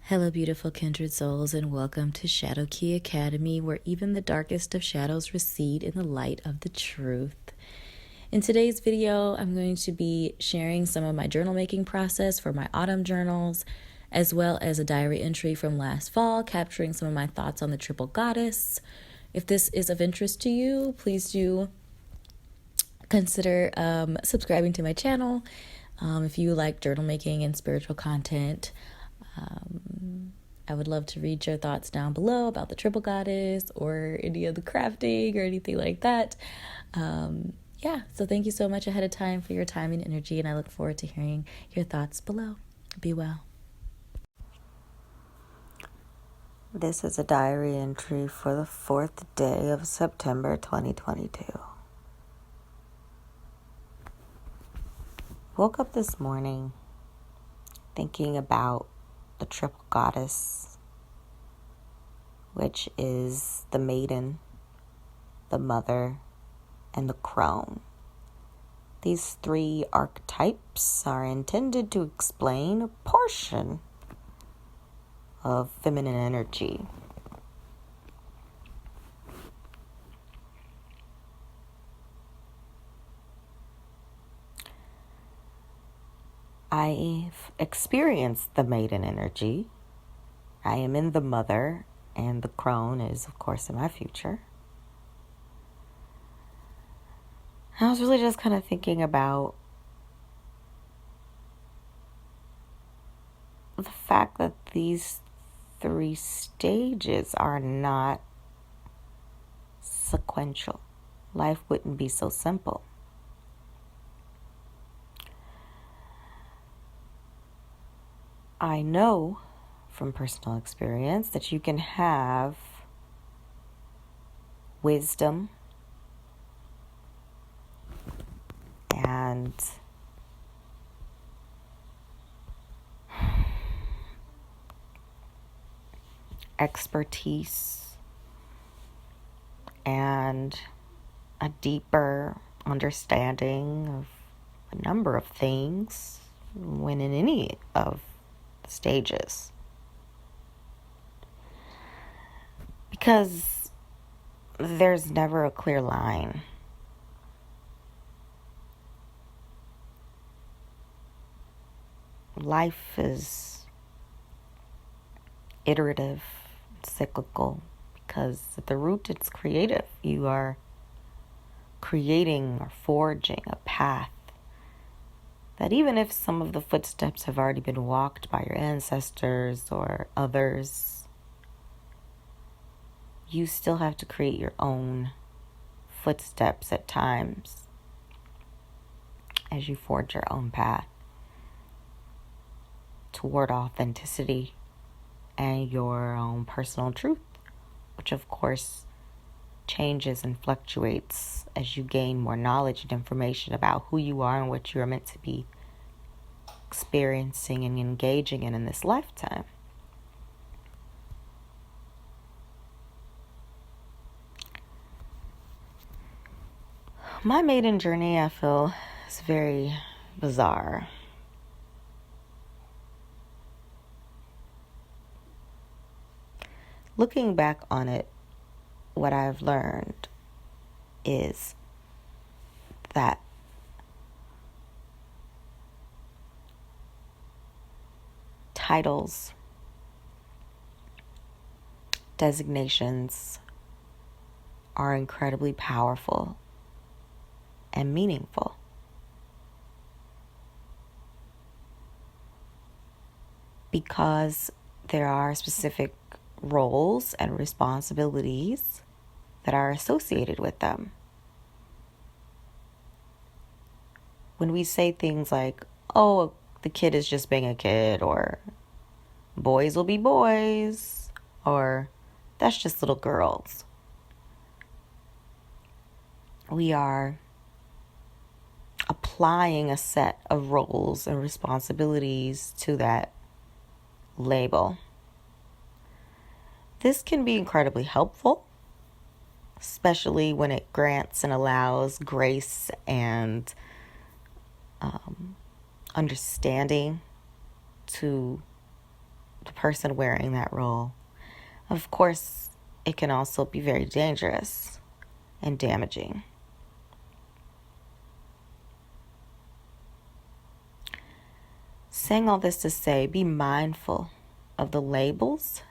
Hello, beautiful kindred souls, and welcome to Shadow Key Academy, where even the darkest of shadows recede in the light of the truth. In today's video, I'm going to be sharing some of my journal making process for my autumn journals, as well as a diary entry from last fall, capturing some of my thoughts on the triple goddess. If this is of interest to you, please do consider subscribing to my channel. If you like journal making and spiritual content, I would love to read your thoughts down below about the triple goddess or any of the crafting or anything like that. So thank you so much ahead of time for your time and energy, and I look forward to hearing your thoughts below. Be well. This is a diary entry for the 4th day of September 2022. Woke up this morning thinking about the triple goddess, which is the maiden, the mother, and the crone. These three archetypes are intended to explain a portion of feminine energy. I've experienced the maiden energy. I am in the mother, and the crone is, of course, in my future. I was really just kind of thinking about the fact that these three stages are not sequential. Life wouldn't be so simple. I know from personal experience that you can have wisdom and expertise and a deeper understanding of a number of things when in any of the stages. Because there's never a clear line. Life is iterative, cyclical, because at the root it's creative. You are creating or forging a path that even if some of the footsteps have already been walked by your ancestors or others, you still have to create your own footsteps at times as you forge your own path toward authenticity and your own personal truth, which of course changes and fluctuates as you gain more knowledge and information about who you are and what you are meant to be experiencing and engaging in this lifetime. My maiden journey, I feel, is very bizarre. Looking back on it, what I've learned is that titles, designations are incredibly powerful and meaningful. Because there are specific roles and responsibilities that are associated with them. When we say things like, oh, the kid is just being a kid, or boys will be boys, or that's just little girls, we are applying a set of roles and responsibilities to that label. This can be incredibly helpful, especially when it grants and allows grace and understanding to the person wearing that role. Of course, it can also be very dangerous and damaging. Saying all this to say, be mindful of the labels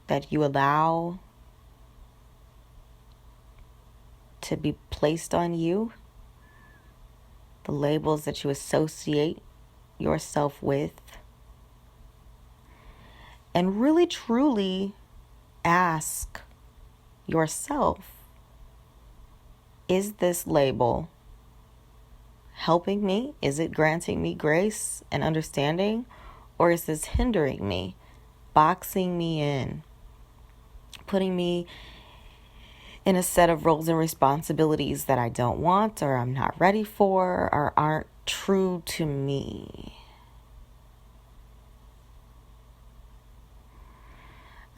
that you allow to be placed on you, the labels that you associate yourself with, and really truly ask yourself, is this label helping me? Is it granting me grace and understanding? Or is this hindering me, boxing me in, putting me in a set of roles and responsibilities that I don't want, or I'm not ready for, or aren't true to me?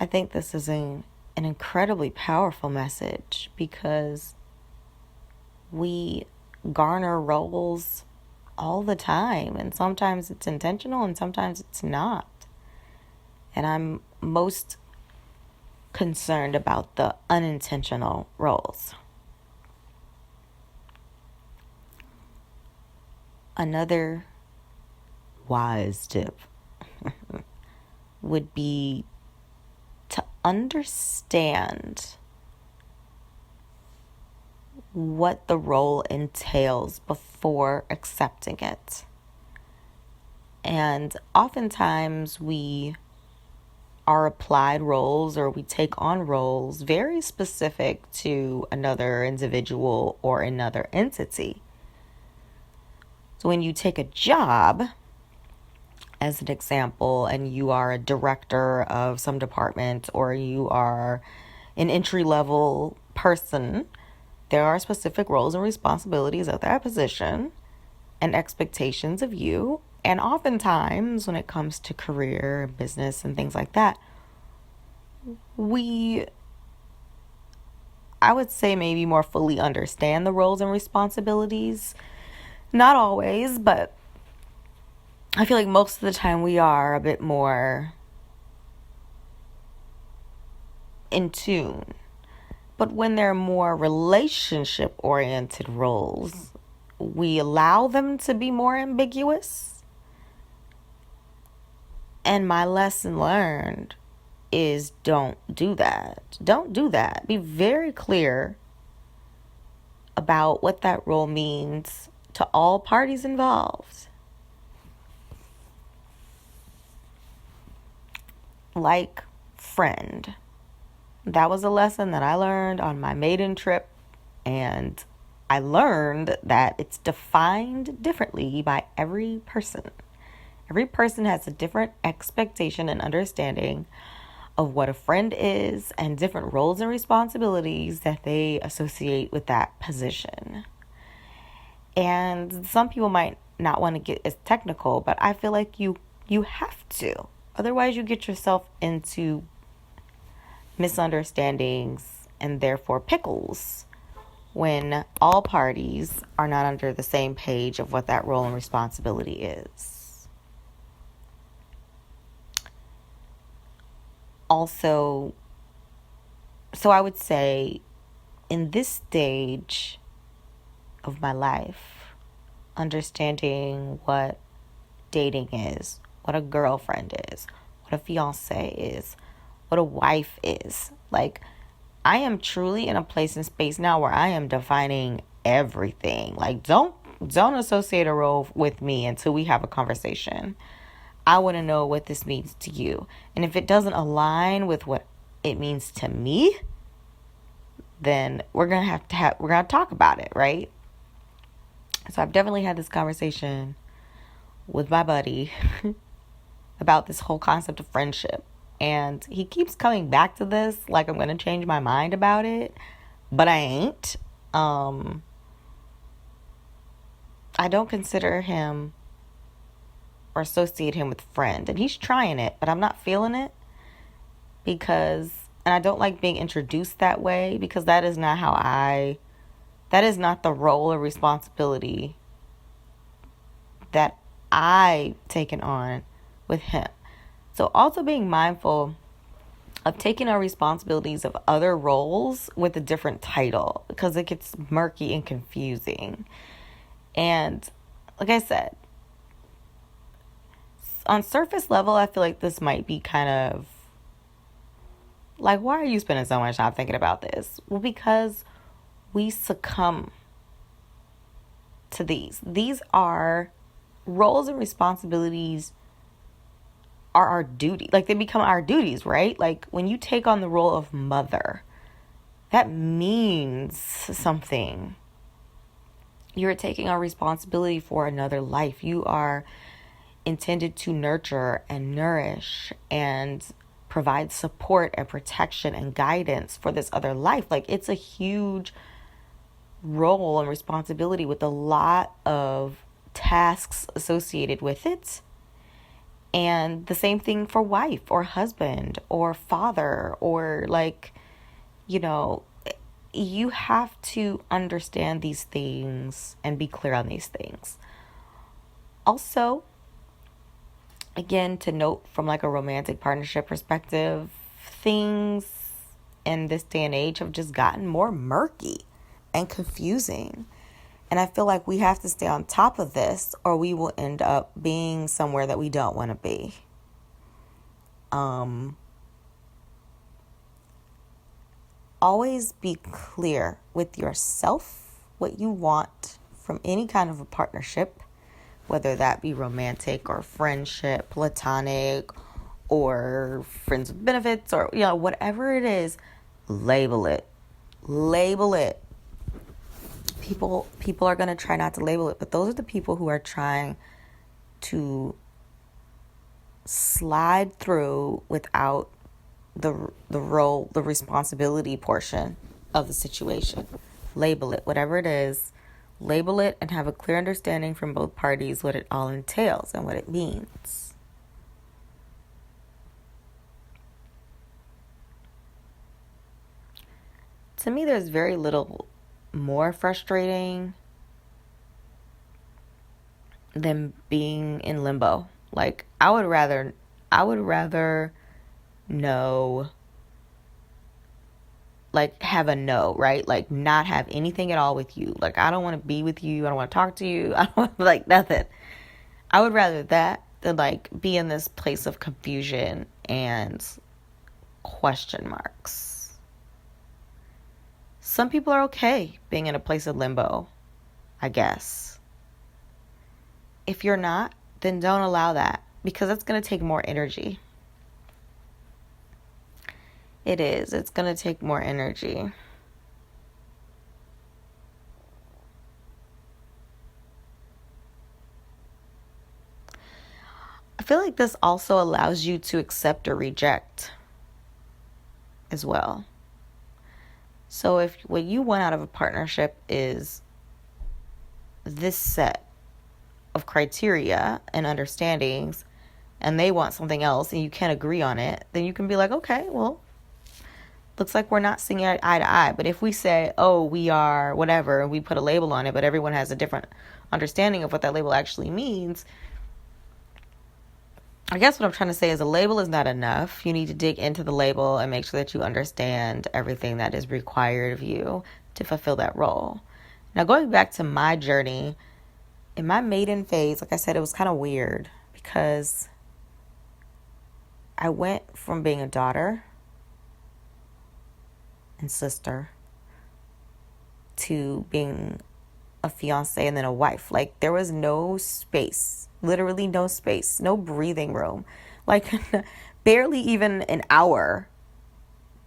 I think this is an incredibly powerful message, because we garner roles all the time, and sometimes it's intentional and sometimes it's not. And I'm most concerned about the unintentional roles. Another wise tip would be to understand what the role entails before accepting it. And oftentimes we are applied roles, or we take on roles very specific to another individual or another entity. So when you take a job, as an example, and you are a director of some department, or you are an entry-level person, there are specific roles and responsibilities of that position and expectations of you. And oftentimes, when it comes to career, business, and things like that, I would say maybe more fully understand the roles and responsibilities. Not always, but I feel like most of the time we are a bit more in tune. But when they're more relationship-oriented roles, we allow them to be more ambiguous. And my lesson learned is don't do that. Don't do that. Be very clear about what that role means to all parties involved. Like friend. That was a lesson that I learned on my maiden trip, and I learned that it's defined differently by every person. Every person has a different expectation and understanding of what a friend is, and different roles and responsibilities that they associate with that position. And some people might not want to get as technical, but I feel like you have to. Otherwise, you get yourself into misunderstandings and therefore pickles when all parties are not under the same page of what that role and responsibility is. Also, so I would say in this stage of my life, understanding what dating is, what a girlfriend is, what a fiance is, what a wife is. Like, I am truly in a place and space now where I am defining everything. Like, don't associate a role with me until we have a conversation. I want to know what this means to you. And if it doesn't align with what it means to me, then we're going to talk about it, right? So I've definitely had this conversation with my buddy about this whole concept of friendship. And he keeps coming back to this like I'm going to change my mind about it. But I ain't. I don't consider him or associate him with friend. And he's trying it, but I'm not feeling it. And I don't like being introduced that way, because that is not the role or responsibility that I've taken on with him. So also being mindful of taking on responsibilities of other roles with a different title, because it gets murky and confusing. And like I said, on surface level, I feel like this might be kind of like, why are you spending so much time thinking about this? Well, because we succumb to these. These are roles and responsibilities are our duty. Like, they become our duties, right? Like, when you take on the role of mother, that means something. You're taking on responsibility for another life. You are intended to nurture and nourish and provide support and protection and guidance for this other life. Like, it's a huge role and responsibility with a lot of tasks associated with it. And the same thing for wife or husband or father, or like, you know, you have to understand these things and be clear on these things. Also, again, to note from like a romantic partnership perspective, things in this day and age have just gotten more murky and confusing. And I feel like we have to stay on top of this, or we will end up being somewhere that we don't want to be. Always be clear with yourself what you want from any kind of a partnership, whether that be romantic or friendship, platonic, or friends with benefits, or whatever it is. Label it. People are going to try not to label it, but those are the people who are trying to slide through without the role, the responsibility portion of the situation. Label it, whatever it is. Label it and have a clear understanding from both parties what it all entails and what it means. To me, there's very little more frustrating than being in limbo. Like, I would rather know, like, have a no, right? Like, not have anything at all with you. Like, I don't want to be with you. I don't want to talk to you. I don't want, like, nothing. I would rather that than, like, be in this place of confusion and question marks. Some people are okay being in a place of limbo, I guess. If you're not, then don't allow that, because it's going to take more energy. It is. It's going to take more energy. I feel like this also allows you to accept or reject as well. So if what you want out of a partnership is this set of criteria and understandings, and they want something else and you can't agree on it, then you can be like, okay, well, looks like we're not seeing eye to eye. But if we say, oh, we are whatever, and we put a label on it, but everyone has a different understanding of what that label actually means, I guess what I'm trying to say is a label is not enough. You need to dig into the label and make sure that you understand everything that is required of you to fulfill that role. Now, going back to my journey, in my maiden phase, like I said, it was kind of weird because I went from being a daughter and sister to being a fiance and then a wife. Like, there was no space, literally no space, no breathing room, like barely even an hour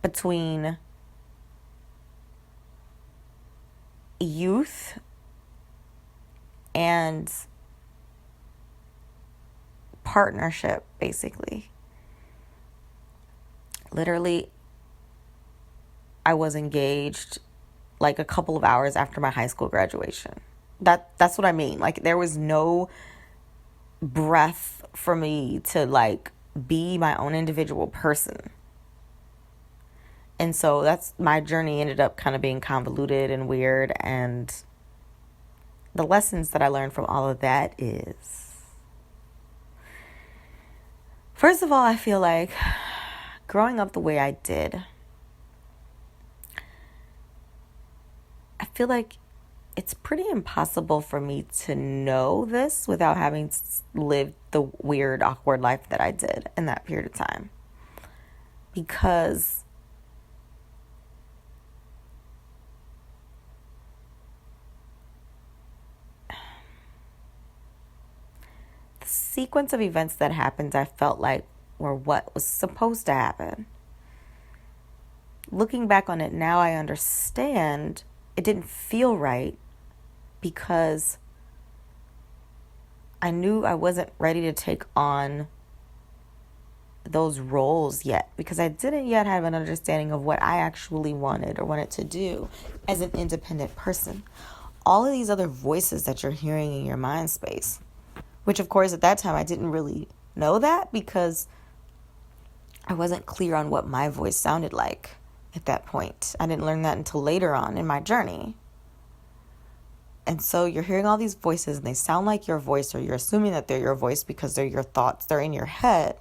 between youth and partnership, basically. Literally, I was engaged like a couple of hours after my high school graduation. That's what I mean. Like, there was no breath for me to like be my own individual person. And so that's my journey ended up kind of being convoluted and weird, and the lessons that I learned from all of that is First of all, I feel like growing up the way I did, I feel like it's pretty impossible for me to know this without having lived the weird, awkward life that I did in that period of time. Because the sequence of events that happened, I felt like were what was supposed to happen. Looking back on it now, I understand it didn't feel right because I knew I wasn't ready to take on those roles yet, because I didn't yet have an understanding of what I actually wanted or wanted to do as an independent person. All of these other voices that you're hearing in your mind space, which of course at that time I didn't really know that because I wasn't clear on what my voice sounded like at that point. I didn't learn that until later on in my journey. And so you're hearing all these voices and they sound like your voice, or you're assuming that they're your voice because they're your thoughts, they're in your head.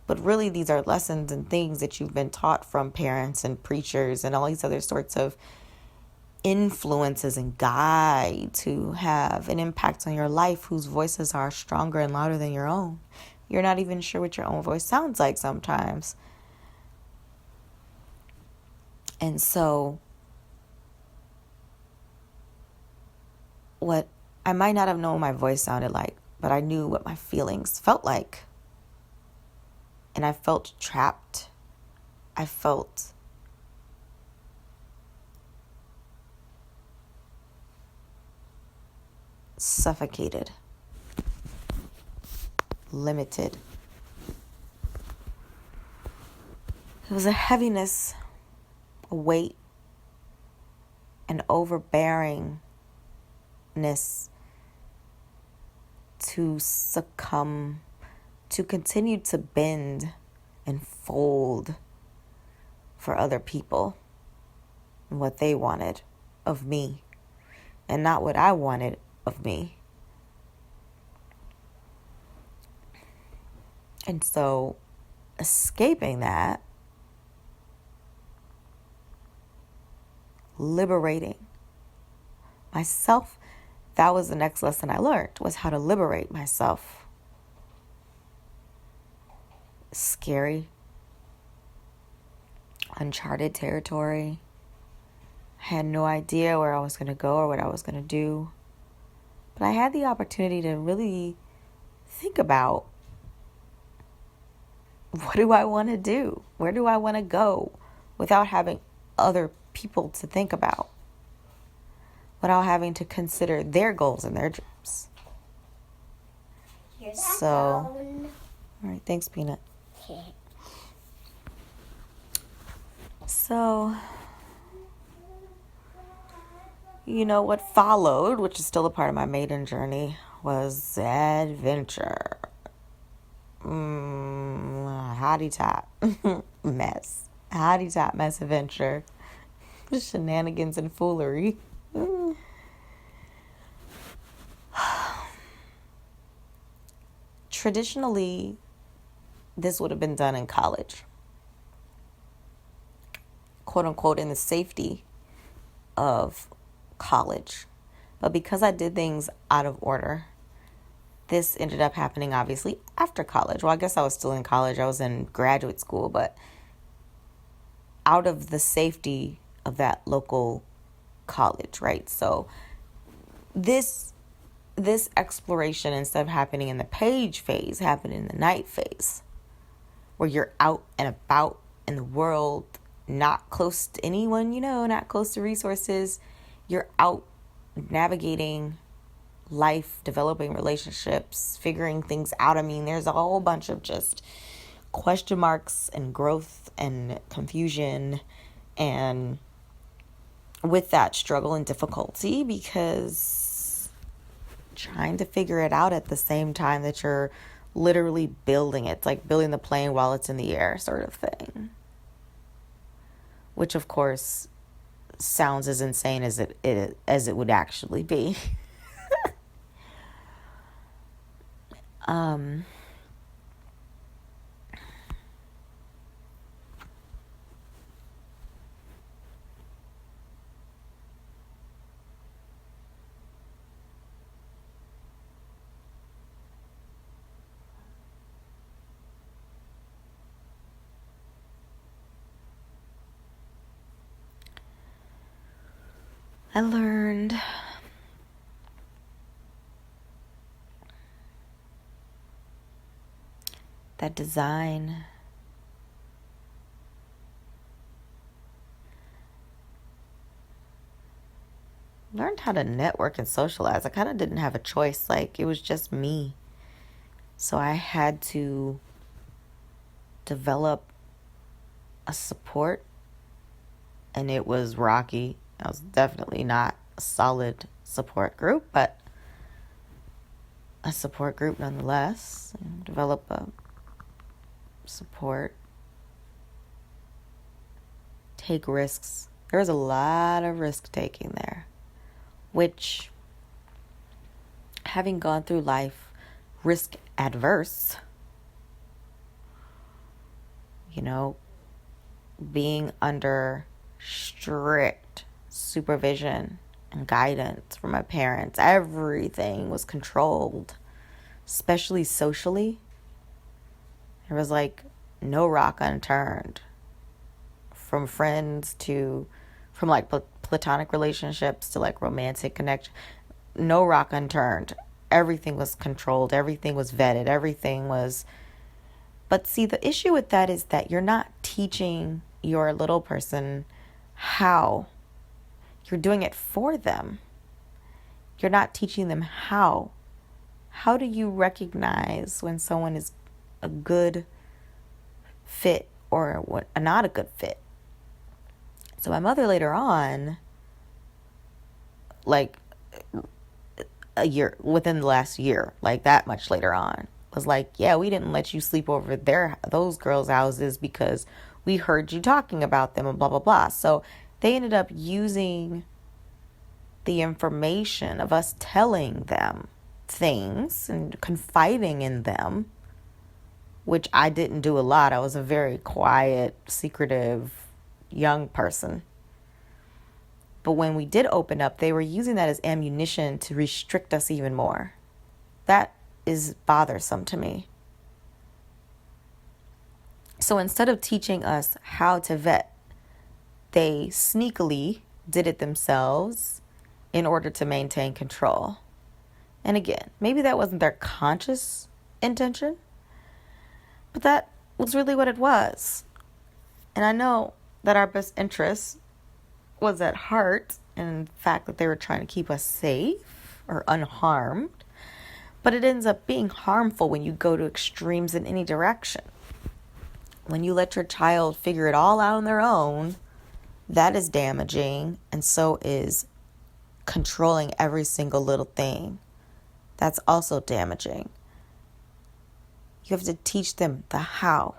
But really, these are lessons and things that you've been taught from parents and preachers and all these other sorts of influences and guides who have an impact on your life, whose voices are stronger and louder than your own. You're not even sure what your own voice sounds like sometimes. And so what I might not have known my voice sounded like, but I knew what my feelings felt like. And I felt trapped. I felt suffocated, limited. It was a heaviness, a weight, an overbearingness to succumb, to continue to bend and fold for other people and what they wanted of me and not what I wanted of me. And so escaping that, liberating myself, that was the next lesson I learned, was how to liberate myself. Scary, uncharted territory. I had no idea where I was going to go or what I was going to do. But I had the opportunity to really think about, what do I want to do? Where do I want to go? Without having other people to think about. Without having to consider their goals and their dreams. So, all right, thanks, Peanut. So, what followed, which is still a part of my maiden journey, was adventure. Hottie top mess. Hottie top mess adventure. Shenanigans and foolery. Traditionally, this would have been done in college. Quote unquote, in the safety of college. But because I did things out of order, this ended up happening obviously after college. Well, I guess I was still in college. I was in graduate school, but out of the safety of that local college, right? So this exploration, instead of happening in the page phase, happened in the night phase, where you're out and about in the world, not close to anyone, not close to resources. You're out navigating life, developing relationships, figuring things out. I mean, there's a whole bunch of just question marks and growth and confusion, and with that, struggle and difficulty, because trying to figure it out at the same time that you're literally building it. It's like building the plane while it's in the air, sort of thing. Which, of course, sounds as insane as it would actually be. I learned that design learned how to network and socialize. I kind of didn't have a choice. Like, it was just me. So I had to develop a support, and it was rocky. I was definitely not a solid support group, but a support group nonetheless. Develop a support. Take risks. There was a lot of risk taking there, which, having gone through life risk adverse, being under strict supervision and guidance from my parents, everything was controlled, especially socially. There was like no rock unturned, from friends to, from like platonic relationships to like romantic connection. No rock unturned. Everything was controlled. Everything was vetted. Everything was. But see, the issue with that is that you're not teaching your little person how. You're doing it for them. You're not teaching them how. How do you recognize when someone is a good fit or not a good fit? So my mother later on, like a year, within the last year, like that much later on, was like, yeah, we didn't let you sleep over those girls' houses because we heard you talking about them and blah, blah, blah. So they ended up using the information of us telling them things and confiding in them, which I didn't do a lot. I was a very quiet, secretive young person. But when we did open up, they were using that as ammunition to restrict us even more. That is bothersome to me. So instead of teaching us how to vet, they sneakily did it themselves in order to maintain control. And again, maybe that wasn't their conscious intention, but that was really what it was. And I know that our best interest was at heart, and the fact that they were trying to keep us safe or unharmed. But it ends up being harmful when you go to extremes in any direction. When you let your child figure it all out on their own, that is damaging, and so is controlling every single little thing. That's also damaging. You have to teach them the how.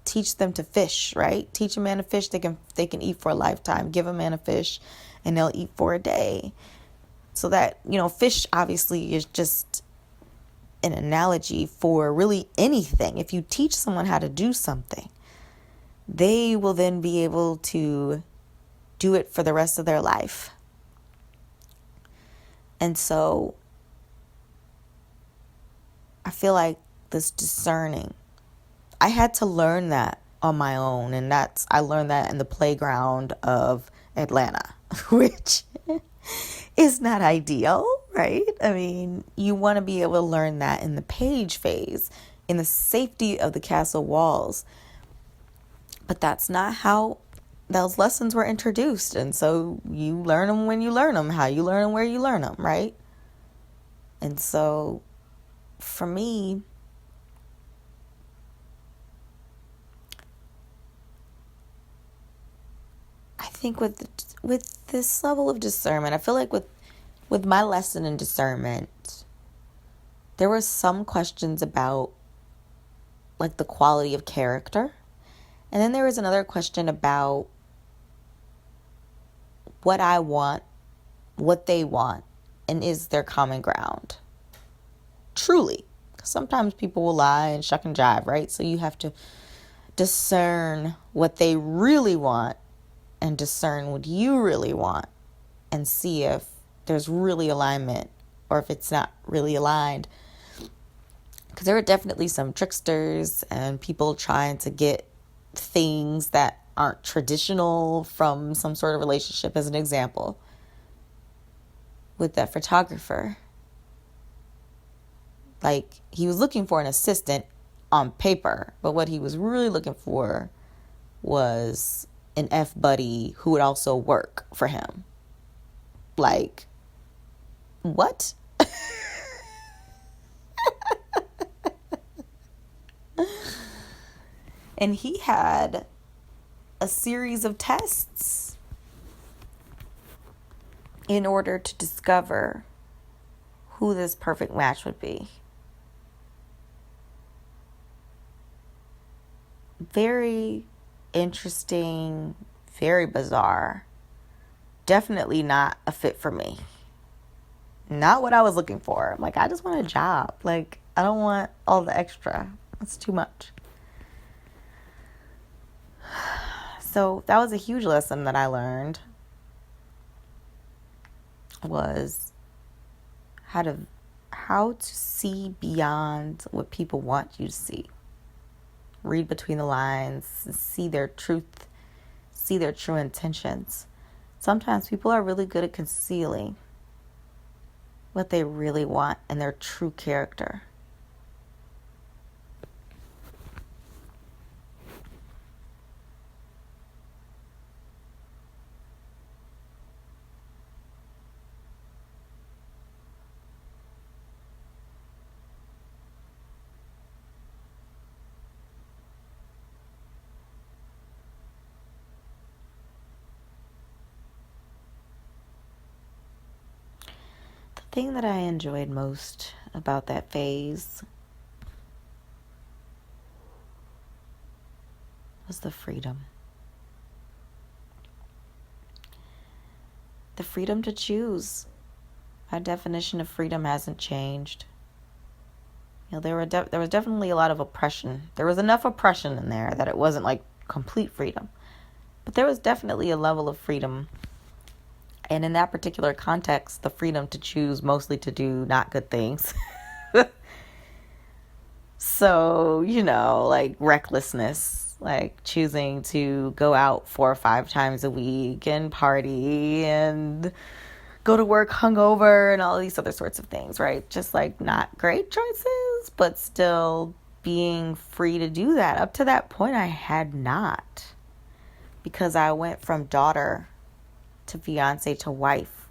Teach them to fish, right? Teach a man to fish, they can eat for a lifetime. Give a man a fish and they'll eat for a day. So that, fish obviously is just an analogy for really anything. If you teach someone how to do something, they will then be able to do it for the rest of their life. And so I feel like this discerning, I had to learn that on my own, and I learned that in the playground of Atlanta, which is not ideal, right? I mean, you want to be able to learn that in the page phase, in the safety of the castle walls. But that's not how those lessons were introduced. And so you learn them when you learn them, how you learn them, where you learn them, right? And so for me, I think with this level of discernment, I feel like with my lesson in discernment, there were some questions about like the quality of character. And then there was another question about what I want, what they want, and is there common ground? Truly. Because sometimes people will lie and shuck and jive, right? So you have to discern what they really want and discern what you really want and see if there's really alignment or if it's not really aligned. Because there were definitely some tricksters and people trying to get things that aren't traditional from some sort of relationship, as an example. with that photographer. Like, he was looking for an assistant on paper, but what he was really looking for was an F buddy who would also work for him. Like, what? And he had a series of tests in order to discover who this perfect match would be. Very interesting, very bizarre. Definitely not a fit for me. Not what I was looking for. I'm like, I just want a job. Like, I don't want all the extra. That's too much. So that was a huge lesson that I learned, was how to see beyond what people want you to see. Read between the lines, see their truth, see their true intentions. Sometimes people are really good at concealing what they really want and their true character. The thing that I enjoyed most about that phase was the freedom. The freedom to choose. My definition of freedom hasn't changed. You know, there was definitely a lot of oppression. There was enough oppression in there that it wasn't like complete freedom. But there was definitely a level of freedom. And in that particular context, the freedom to choose mostly to do not good things. So, like recklessness, like choosing to go out 4 or 5 times a week and party and go to work hungover and all these other sorts of things, right? Just like not great choices, but still being free to do that. Up to that point, I had not, because I went from daughter to fiance to wife,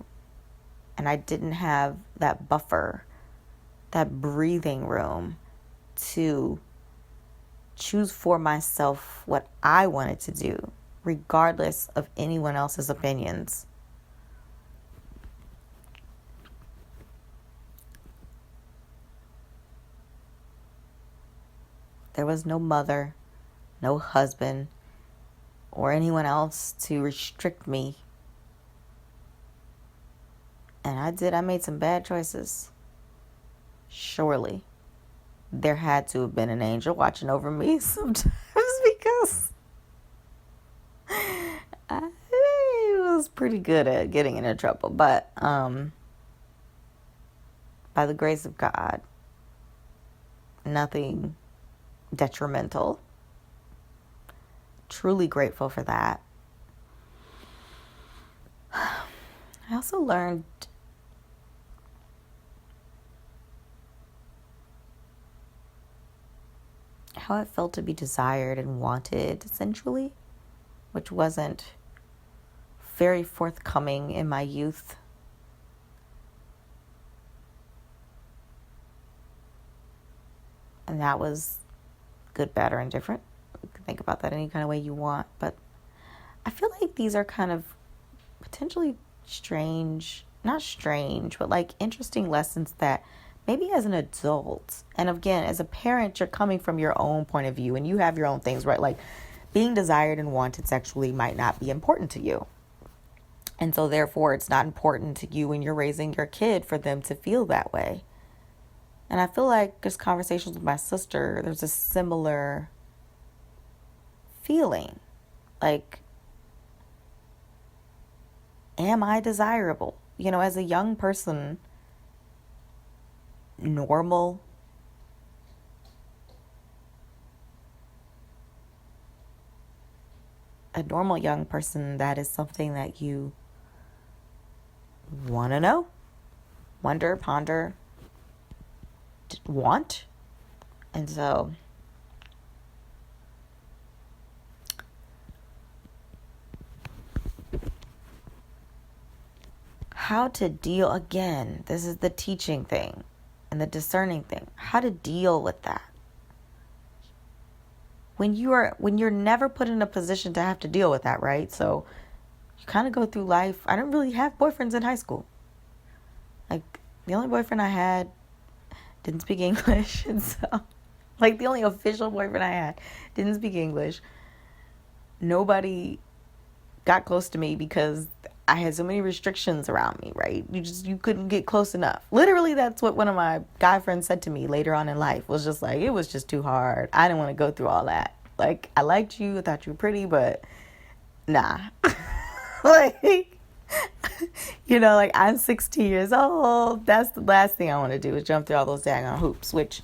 and I didn't have that buffer, that breathing room to choose for myself what I wanted to do, regardless of anyone else's opinions. There was no mother, no husband, or anyone else to restrict me. And I made some bad choices. Surely there had to have been an angel watching over me sometimes, because I was pretty good at getting into trouble. But by the grace of God, nothing detrimental. Truly grateful for that. I also learned how it felt to be desired and wanted, essentially, which wasn't very forthcoming in my youth. And that was good, bad, or indifferent. You can think about that any kind of way you want. But I feel like these are kind of potentially not strange, but like interesting lessons that maybe as an adult, and again, as a parent, you're coming from your own point of view and you have your own things, right? Like being desired and wanted sexually might not be important to you. And so therefore, it's not important to you when you're raising your kid for them to feel that way. And I feel like just conversations with my sister, there's a similar feeling. Like, am I desirable? As a young person, a normal young person, that is something that you want to know. wonder, ponder, want. And so how to deal, again, this is the teaching thing and the discerning thing, how to deal with that. When you're never put in a position to have to deal with that, right? So you kind of go through life. I didn't really have boyfriends in high school. Like, the only boyfriend I had didn't speak English. And so, like, the only official boyfriend I had didn't speak English. Nobody got close to me because I had so many restrictions around me, right? You couldn't get close enough. Literally, that's what one of my guy friends said to me later on in life, was just like, it was just too hard. I didn't want to go through all that. Like, I liked you, I thought you were pretty, but nah. Like, like, I'm 16 years old. That's the last thing I want to do, is jump through all those daggone hoops, which,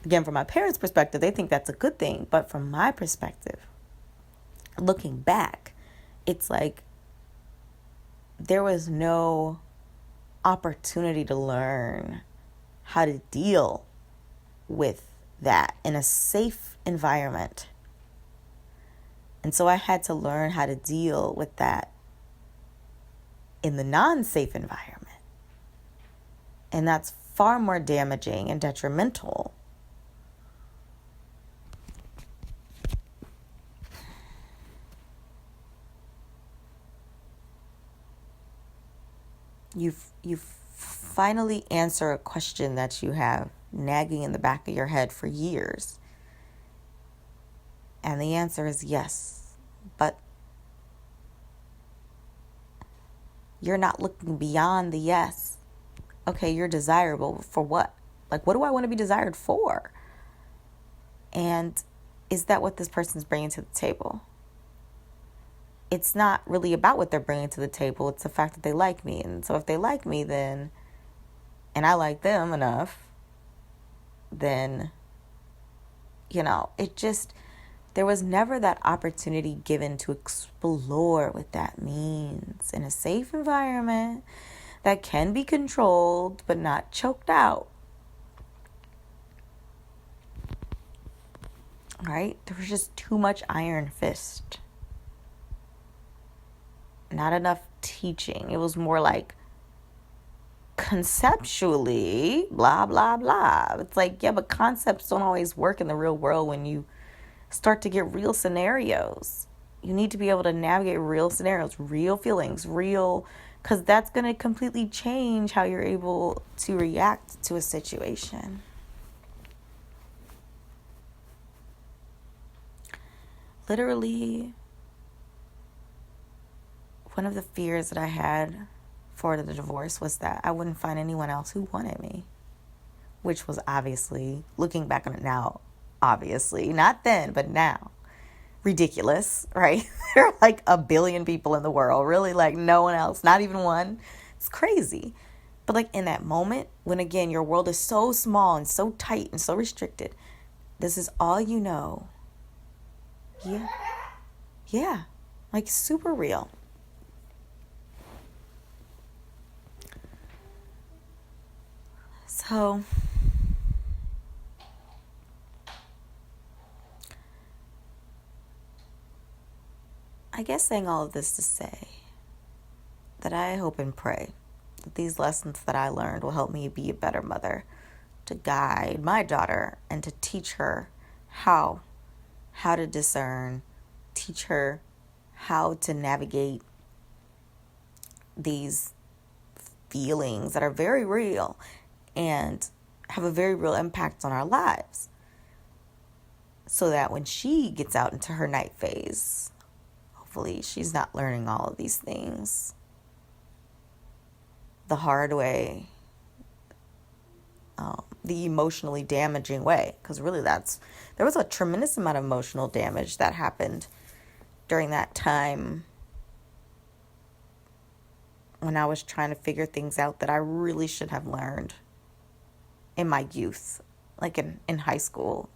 again, from my parents' perspective, they think that's a good thing. But from my perspective, looking back, it's like there was no opportunity to learn how to deal with that in a safe environment. And so I had to learn how to deal with that in the non-safe environment. And that's far more damaging and detrimental. You finally answer a question that you have nagging in the back of your head for years. And the answer is yes. But you're not looking beyond the yes. Okay, you're desirable for what? Like, what do I want to be desired for? And is that what this person's bringing to the table? It's not really about what they're bringing to the table. It's the fact that they like me. And so if they like me, then, and I like them enough, then, there was never that opportunity given to explore what that means in a safe environment that can be controlled but not choked out. Right? There was just too much iron fist. Not enough teaching. It was more like conceptually, blah, blah, blah. It's like, yeah, but concepts don't always work in the real world when you start to get real scenarios. You need to be able to navigate real scenarios, real feelings, because that's going to completely change how you're able to react to a situation. Literally, one of the fears that I had for the divorce was that I wouldn't find anyone else who wanted me, which was obviously, looking back on it now, obviously, not then, but now, ridiculous, right? There are like a billion people in the world, really, like no one else, not even one. It's crazy. But like in that moment, when again, your world is so small and so tight and so restricted, this is all you know. Yeah, like super real. So, I guess saying all of this to say that I hope and pray that these lessons that I learned will help me be a better mother, to guide my daughter and to teach her how to discern, teach her how to navigate these feelings that are very real and have a very real impact on our lives, so that when she gets out into her night phase, hopefully she's not learning all of these things the hard way, the emotionally damaging way, because really there was a tremendous amount of emotional damage that happened during that time when I was trying to figure things out that I really should have learned in my youth, like in high school.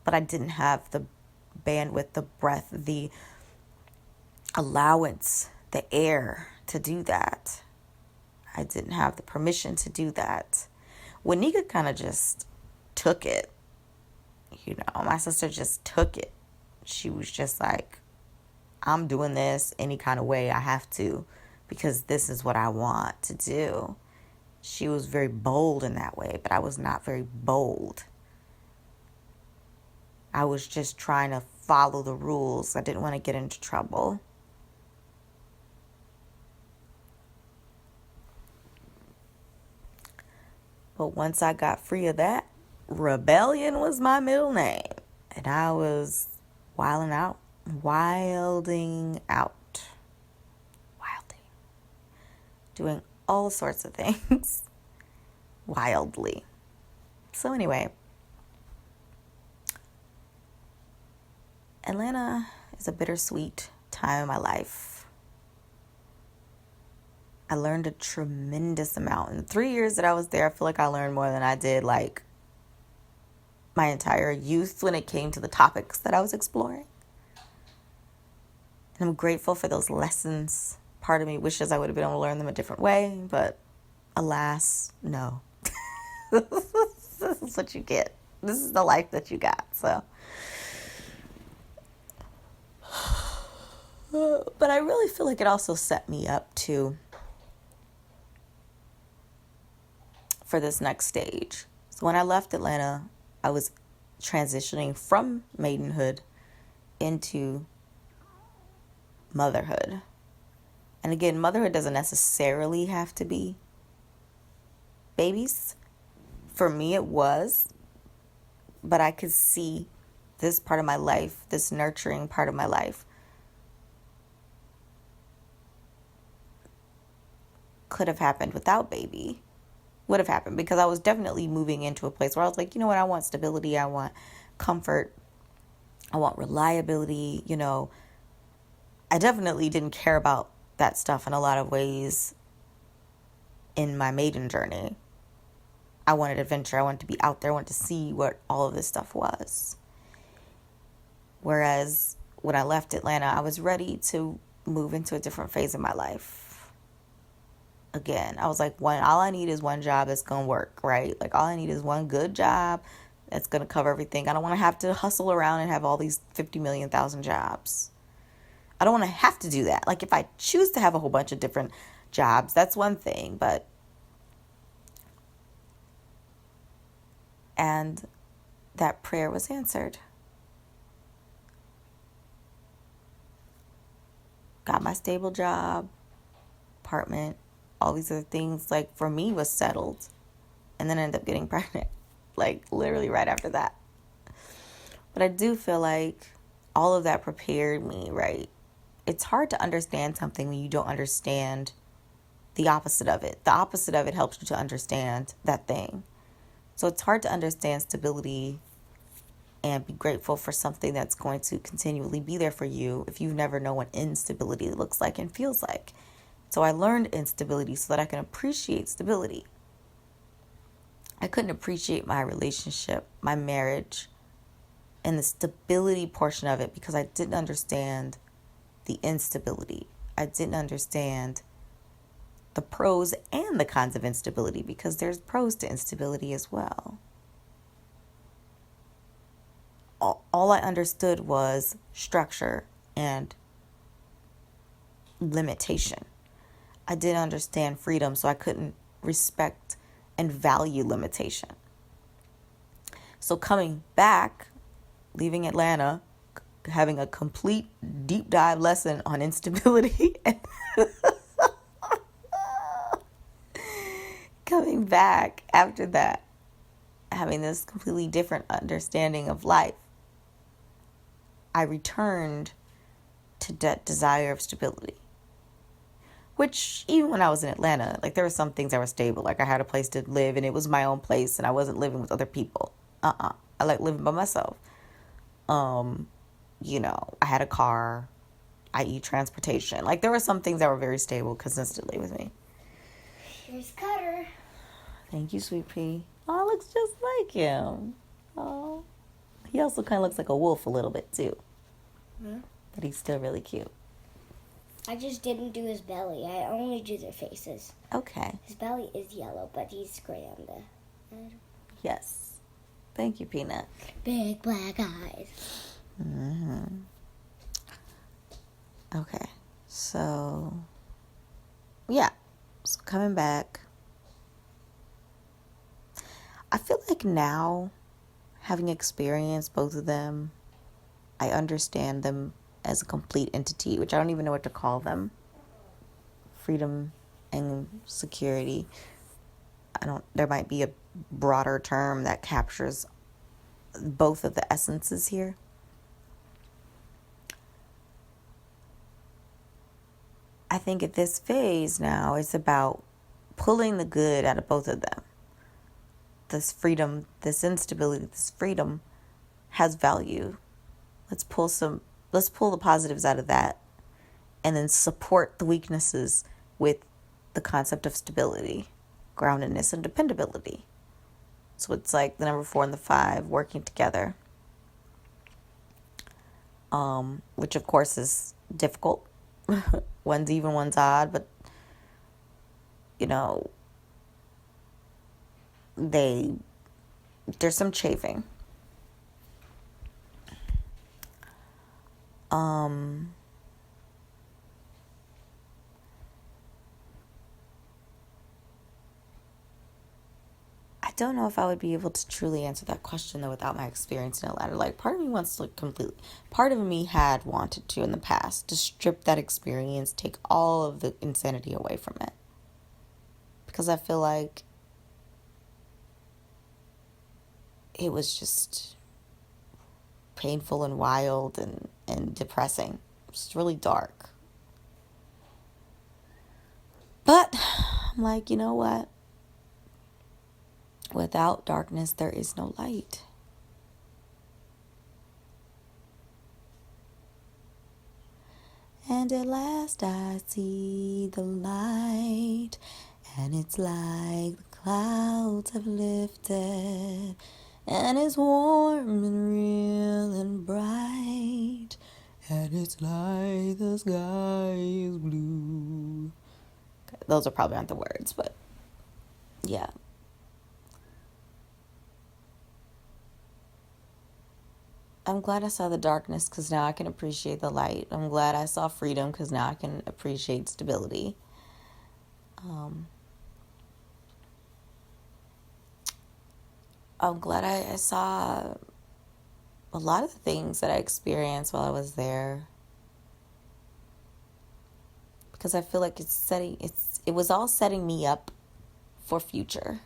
But I didn't have the bandwidth, the breath, the allowance, the air to do that. I didn't have the permission to do that. Wanika kind of just took it. My sister just took it. She was just like, I'm doing this any kind of way I have to because this is what I want to do. She was very bold in that way, but I was not very bold. I was just trying to follow the rules. I didn't want to get into trouble. But once I got free of that, Rebellion was my middle name. And I was wilding out. Doing all sorts of things. Wildly. So anyway, Atlanta is a bittersweet time in my life. I learned a tremendous amount. In the 3 years that I was there, I feel like I learned more than I did like my entire youth when it came to the topics that I was exploring. And I'm grateful for those lessons. Part of me wishes I would have been able to learn them a different way, but alas, no. This is what you get. This is the life that you got, so. But I really feel like it also set me up for this next stage. So when I left Atlanta, I was transitioning from maidenhood into motherhood. And again, motherhood doesn't necessarily have to be babies. For me, it was. But I could see this part of my life, this nurturing part of my life, could have happened without baby. Would have happened because I was definitely moving into a place where I was like, you know what, I want stability, I want comfort, I want reliability, I definitely didn't care about that stuff in a lot of ways in my maiden journey. I wanted adventure, I wanted to be out there, I wanted to see what all of this stuff was. Whereas when I left Atlanta, I was ready to move into a different phase of my life. Again, I was like, all I need is one job that's going to work, right? Like, all I need is one good job that's going to cover everything. I don't want to have to hustle around and have all these 50 million thousand jobs. I don't want to have to do that. Like, if I choose to have a whole bunch of different jobs, that's one thing, but. And that prayer was answered. Got my stable job, apartment, all these other things, like, for me, was settled. And then I ended up getting pregnant, like, literally right after that. But I do feel like all of that prepared me, right? It's hard to understand something when you don't understand the opposite of it. The opposite of it helps you to understand that thing. So it's hard to understand stability and be grateful for something that's going to continually be there for you if you've never known what instability looks like and feels like. So I learned instability so that I can appreciate stability. I couldn't appreciate my relationship, my marriage, and the stability portion of it because I didn't understand the instability. I didn't understand the pros and the cons of instability because there's pros to instability as well. All I understood was structure and limitation. I didn't understand freedom, so I couldn't respect and value limitation. So coming back, leaving Atlanta, having a complete deep dive lesson on instability, and coming back after that, having this completely different understanding of life, I returned to that desire of stability. Which, even when I was in Atlanta, like, there were some things that were stable. Like, I had a place to live, and it was my own place, and I wasn't living with other people. I like living by myself. I had a car, i.e. transportation. Like, there were some things that were very stable consistently with me. Here's Cutter. Thank you, Sweet Pea. Oh, it looks just like him. Oh. He also kind of looks like a wolf a little bit, too. Yeah. But he's still really cute. I just didn't do his belly. I only do their faces. Okay. His belly is yellow, but he's gray on the head. Yes. Thank you, Peanut. Big black eyes. Okay. So, yeah. So coming back. I feel like now, having experienced both of them, I understand them as a complete entity, which I don't even know what to call them. Freedom and security. There might be a broader term that captures both of the essences here. I think at this phase now, it's about pulling the good out of both of them. This freedom, this instability, this freedom has value. Let's pull the positives out of that, and then support the weaknesses with the concept of stability, groundedness, and dependability. So it's like the number 4 and the 5 working together, which of course is difficult. One's even, one's odd, but there's some chafing. I don't know if I would be able to truly answer that question though without my experience in a ladder. Like, part of me had wanted to in the past to strip that experience, take all of the insanity away from it, because I feel like it was just painful and wild and depressing. It's really dark. But I'm like, you know what? Without darkness, there is no light. And at last I see the light, and it's like the clouds have lifted, and it's warm and real and bright, and it's like the sky is blue. Okay, those are probably not the words, but yeah. I'm glad I saw the darkness because now I can appreciate the light. I'm glad I saw freedom because now I can appreciate stability. I'm glad I saw a lot of the things that I experienced while I was there, because I feel like it was all setting me up for future.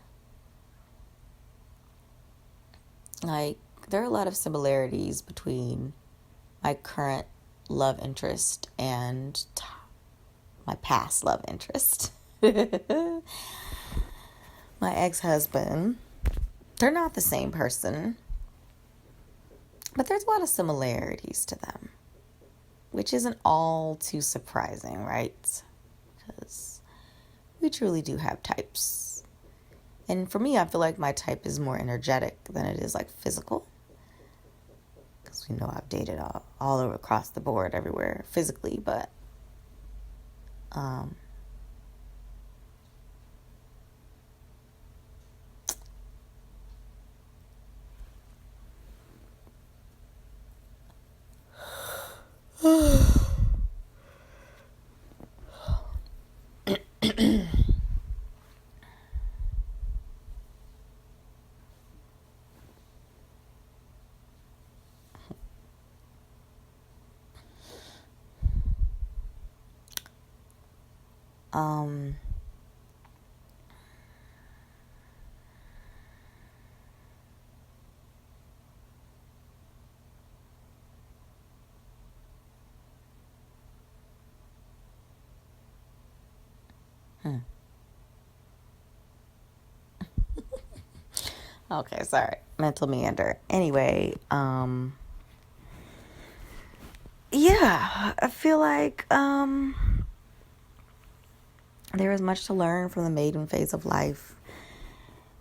Like, there are a lot of similarities between my current love interest and my past love interest. My ex-husband. They're not the same person, but there's a lot of similarities to them, which isn't all too surprising, right? Because we truly do have types. And for me, I feel like my type is more energetic than it is like physical. Because we know I've dated all over across the board, everywhere physically, but okay, sorry. Mental meander. Anyway, yeah, I feel like there is much to learn from the maiden phase of life,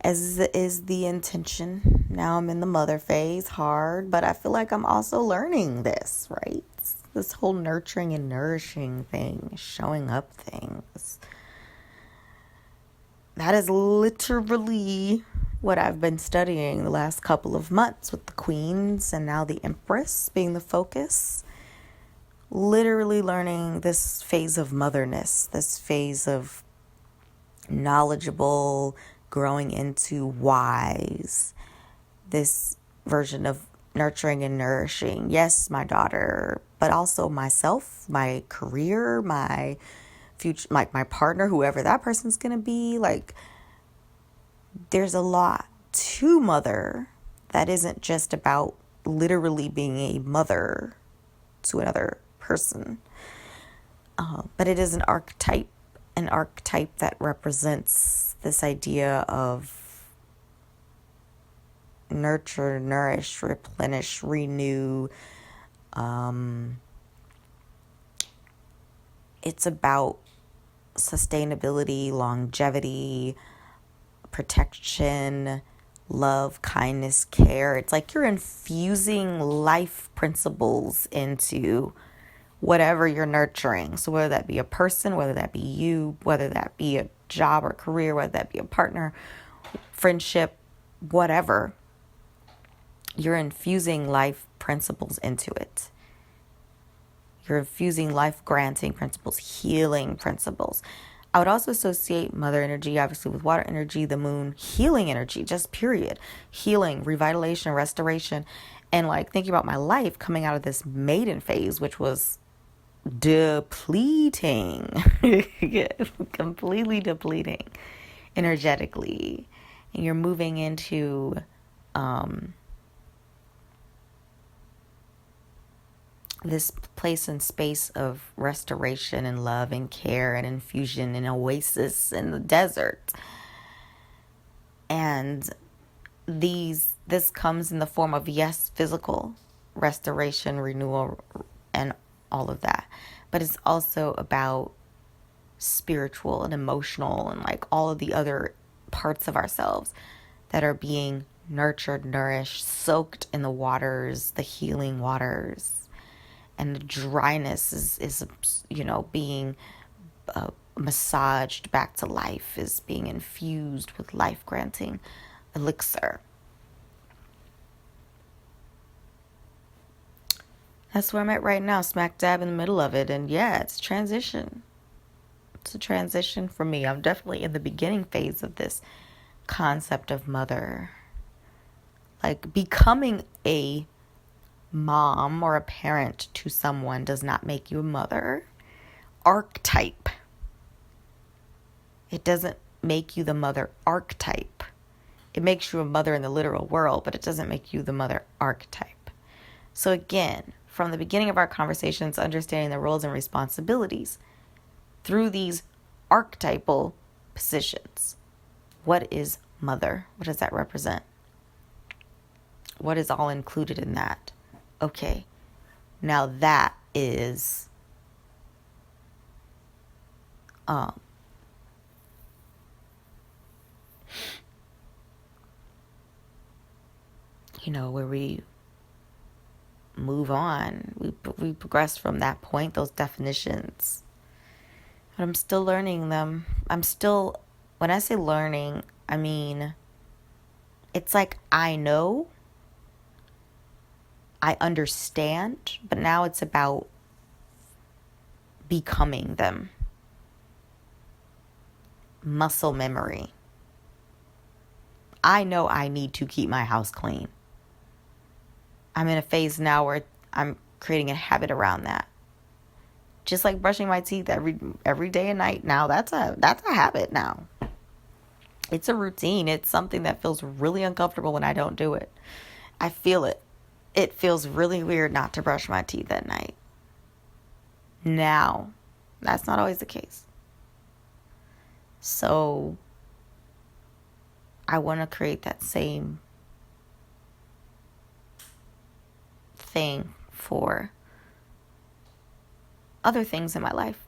as is the intention. Now I'm in the mother phase, hard, but I feel like I'm also learning this, right? This whole nurturing and nourishing thing, showing up things. That is literally what I've been studying the last couple of months with the queens and now the empress being the focus. Literally learning this phase of motherness, this phase of knowledgeable, growing into wise, this version of nurturing and nourishing. Yes, my daughter, but also myself, my career, my future, my partner, whoever that person's going to be. Like, there's a lot to mother that isn't just about literally being a mother to another person. But it is an archetype that represents this idea of nurture, nourish, replenish, renew. It's about sustainability, longevity, protection, love, kindness, care. It's like you're infusing life principles into whatever you're nurturing. So whether that be a person, whether that be you, whether that be a job or career, whether that be a partner, friendship, whatever, you're infusing life principles into it. You're infusing life-granting principles, healing principles. I would also associate mother energy, obviously, with water energy, the moon, healing energy, just period. Healing, revitalization, restoration. And like thinking about my life coming out of this maiden phase, which was depleting, completely depleting energetically. And you're moving into this place and space of restoration and love and care and infusion and oasis in the desert. And this comes in the form of, yes, physical restoration, renewal, and all of that. But it's also about spiritual and emotional and like all of the other parts of ourselves that are being nurtured, nourished, soaked in the waters, the healing waters. And the dryness is being massaged back to life, is being infused with life-granting elixir. That's where I'm at right now, smack dab in the middle of it. And yeah, it's transition. It's a transition for me. I'm definitely in the beginning phase of this concept of mother. Like, becoming a mom or a parent to someone does not make you a mother. Archetype. It doesn't make you the mother archetype. It makes you a mother in the literal world, but it doesn't make you the mother archetype. So again, from the beginning of our conversations, understanding the roles and responsibilities through these archetypal positions. What is mother? What does that represent? What is all included in that? Okay, now that is where we move on. We progress from that point, those definitions. But I'm still learning them. When I say learning, I mean, it's like I know, I understand, but now it's about becoming them. Muscle memory. I know I need to keep my house clean. I'm in a phase now where I'm creating a habit around that. Just like brushing my teeth every day and night. Now that's a habit now. It's a routine. It's something that feels really uncomfortable when I don't do it. I feel it. It feels really weird not to brush my teeth at night. Now, that's not always the case. So, I want to create that same thing for other things in my life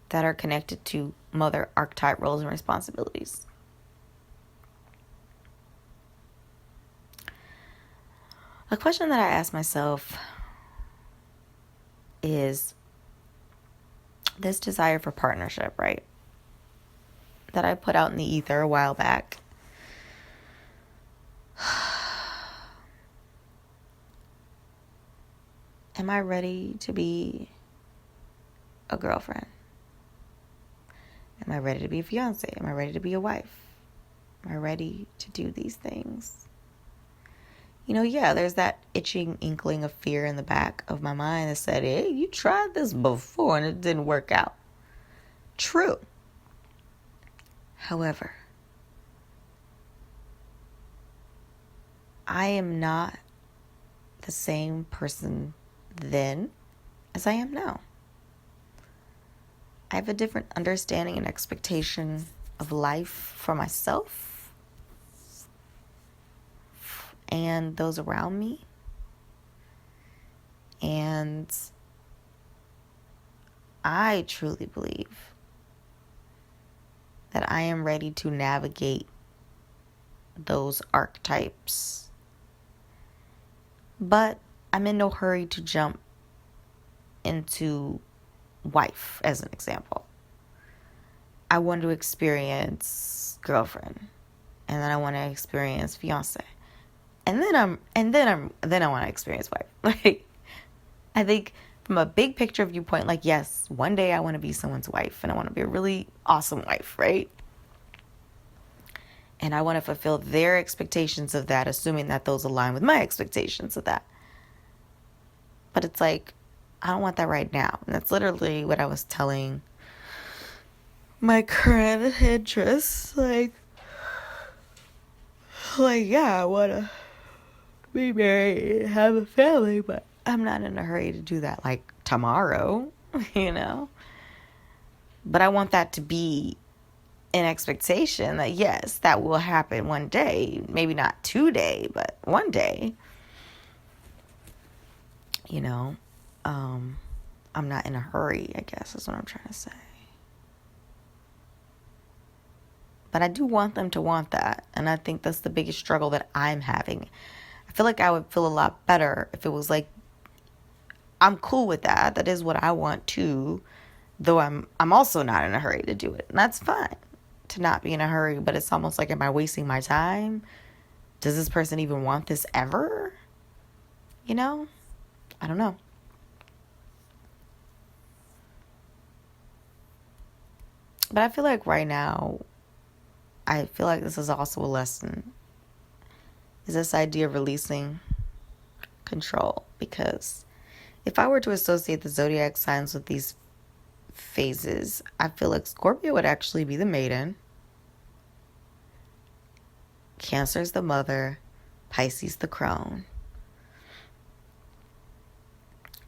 that are connected to mother archetype roles and responsibilities. A question that I ask myself is this desire for partnership, right? That I put out in the ether a while back. Am I ready to be a girlfriend? Am I ready to be a fiance? Am I ready to be a wife? Am I ready to do these things? Yeah, there's that itching inkling of fear in the back of my mind that said, hey, you tried this before and it didn't work out. True. However, I am not the same person then as I am now. I have a different understanding and expectation of life for myself and those around me. And I truly believe that I am ready to navigate those archetypes. But I'm in no hurry to jump into wife, as an example. I want to experience girlfriend, and then I want to experience fiance, and then I want to experience wife. Like, I think from a big picture viewpoint, like, yes, one day I want to be someone's wife, and I want to be a really awesome wife, right? And I want to fulfill their expectations of that, assuming that those align with my expectations of that. But it's like, I don't want that right now. And that's literally what I was telling my current interests. Like, yeah, I want to be married and have a family, but I'm not in a hurry to do that, like, tomorrow, But I want that to be an expectation that, yes, that will happen one day. Maybe not today, but one day. I'm not in a hurry, I guess is what I'm trying to say. But I do want them to want that. And I think that's the biggest struggle that I'm having. I feel like I would feel a lot better if it was like, I'm cool with that. That is what I want too. Though I'm also not in a hurry to do it. And that's fine to not be in a hurry. But it's almost like, am I wasting my time? Does this person even want this ever? I don't know. But I feel like right now, I feel like this is also a lesson. Is this idea of releasing control. Because if I were to associate the zodiac signs with these phases, I feel like Scorpio would actually be the maiden. Cancer's the mother. Pisces the crone.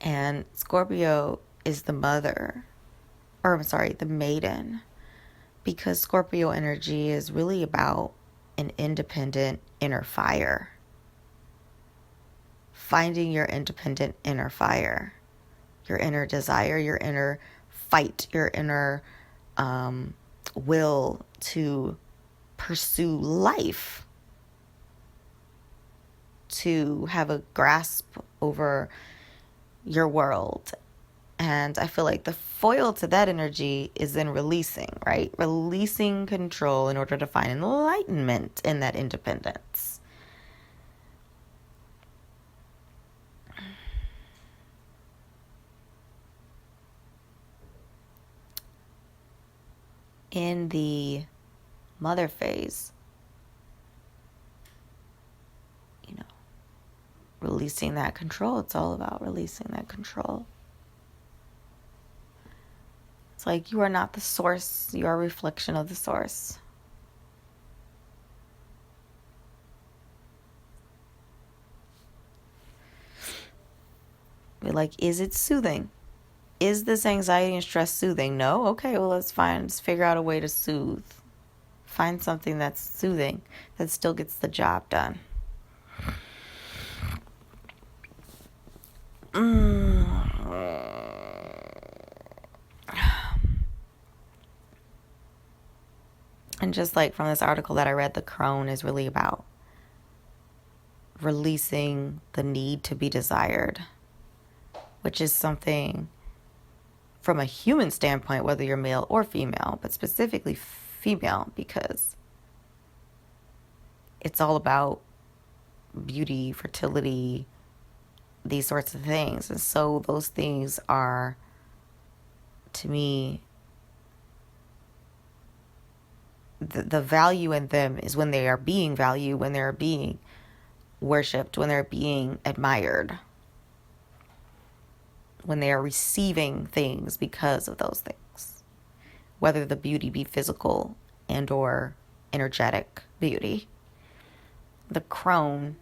And Scorpio is the mother. The maiden. Because Scorpio energy is really about an independent inner fire. Finding your independent inner fire. Your inner desire, your inner fight, your inner will to pursue life. To have a grasp over your world. And I feel like the foil to that energy is in releasing, right? Releasing control in order to find enlightenment in that independence. In the mother phase, releasing that control. It's all about releasing that control. It's like you are not the source. You are a reflection of the source. Be like, is it soothing? Is this anxiety and stress soothing? No? Okay, well, let's figure out a way to soothe. Find something that's soothing, that still gets the job done. And just like from this article that I read, the crone is really about releasing the need to be desired, which is something from a human standpoint, whether you're male or female, but specifically female, because it's all about beauty, fertility, these sorts of things. And so those things are, to me, the value in them is when they are being valued, when they're being worshipped, when they're being admired, when they are receiving things because of those things, whether the beauty be physical and or energetic beauty. The crone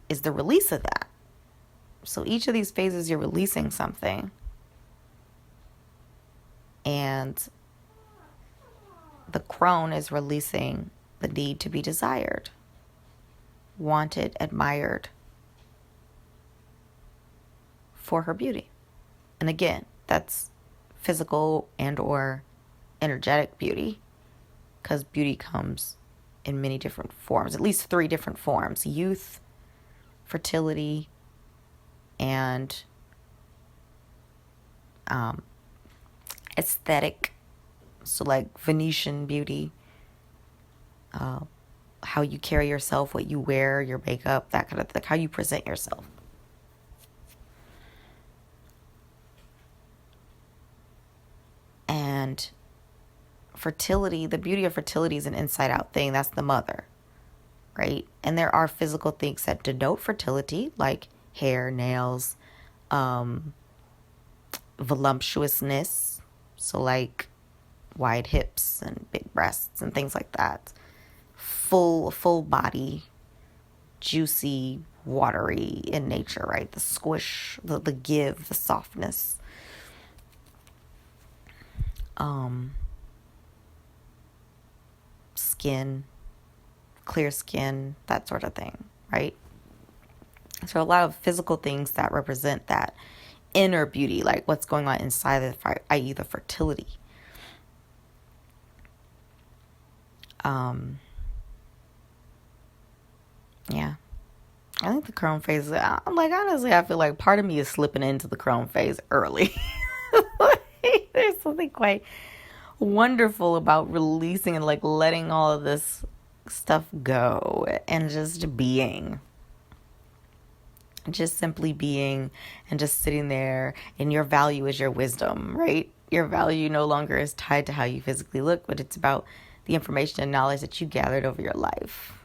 is the release of that. So each of these phases, you're releasing something. And the crone is releasing the need to be desired, wanted, admired for her beauty. And again, that's physical and or energetic beauty, because beauty comes in many different forms, at least 3 different forms: youth, fertility, and aesthetic. So like Venetian beauty, how you carry yourself, what you wear, your makeup, that kind of thing, how you present yourself. And fertility, the beauty of fertility is an inside out thing. That's the mother, right? And there are physical things that denote fertility, like hair, nails, voluptuousness. So like wide hips and big breasts and things like that. Full body, juicy, watery in nature, right? The squish, the give, the softness. Skin, clear skin, that sort of thing, right? So a lot of physical things that represent that inner beauty, like what's going on inside of the, i.e. the fertility. Yeah. I think the crone phase, honestly, I feel like part of me is slipping into the crone phase early. There's something quite wonderful about releasing and like letting all of this stuff go and just being. Just simply being and just sitting there, and your value is your wisdom, right? Your value no longer is tied to how you physically look, but it's about the information and knowledge that you gathered over your life.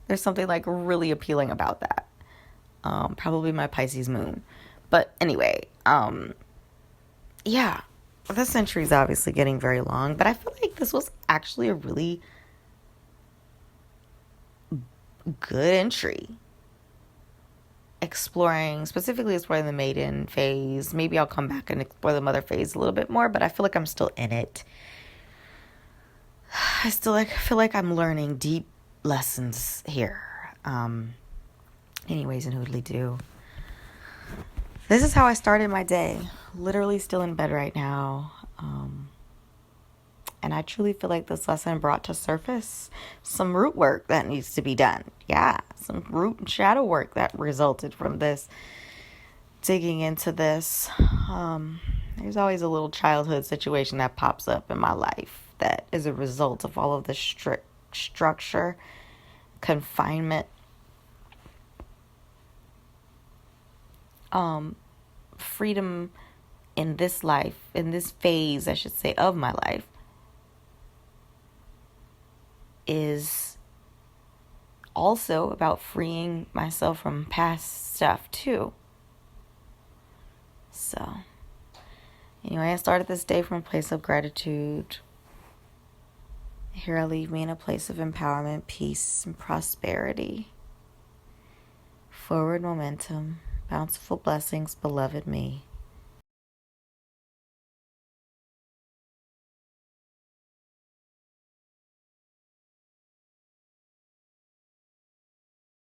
There's something like really appealing about that. Probably my Pisces moon. But anyway, yeah, the century is obviously getting very long, but I feel like this was actually a really good entry. Specifically exploring the maiden phase. Maybe I'll come back and explore the mother phase a little bit more, but I feel like I'm still in it. I feel like I'm learning deep lessons here. Anyways, and hoodly do. This is how I started my day. Literally still in bed right now. And I truly feel like this lesson brought to surface some root work that needs to be done. Yeah, some root and shadow work that resulted from this, digging into this. There's always a little childhood situation that pops up in my life that is a result of all of the strict structure, confinement, freedom in this life, in this phase, I should say, of my life, is also about freeing myself from past stuff too. So anyway, I started this day from a place of gratitude. Here I leave me in a place of empowerment, peace, and prosperity. Forward momentum, bountiful blessings, beloved me.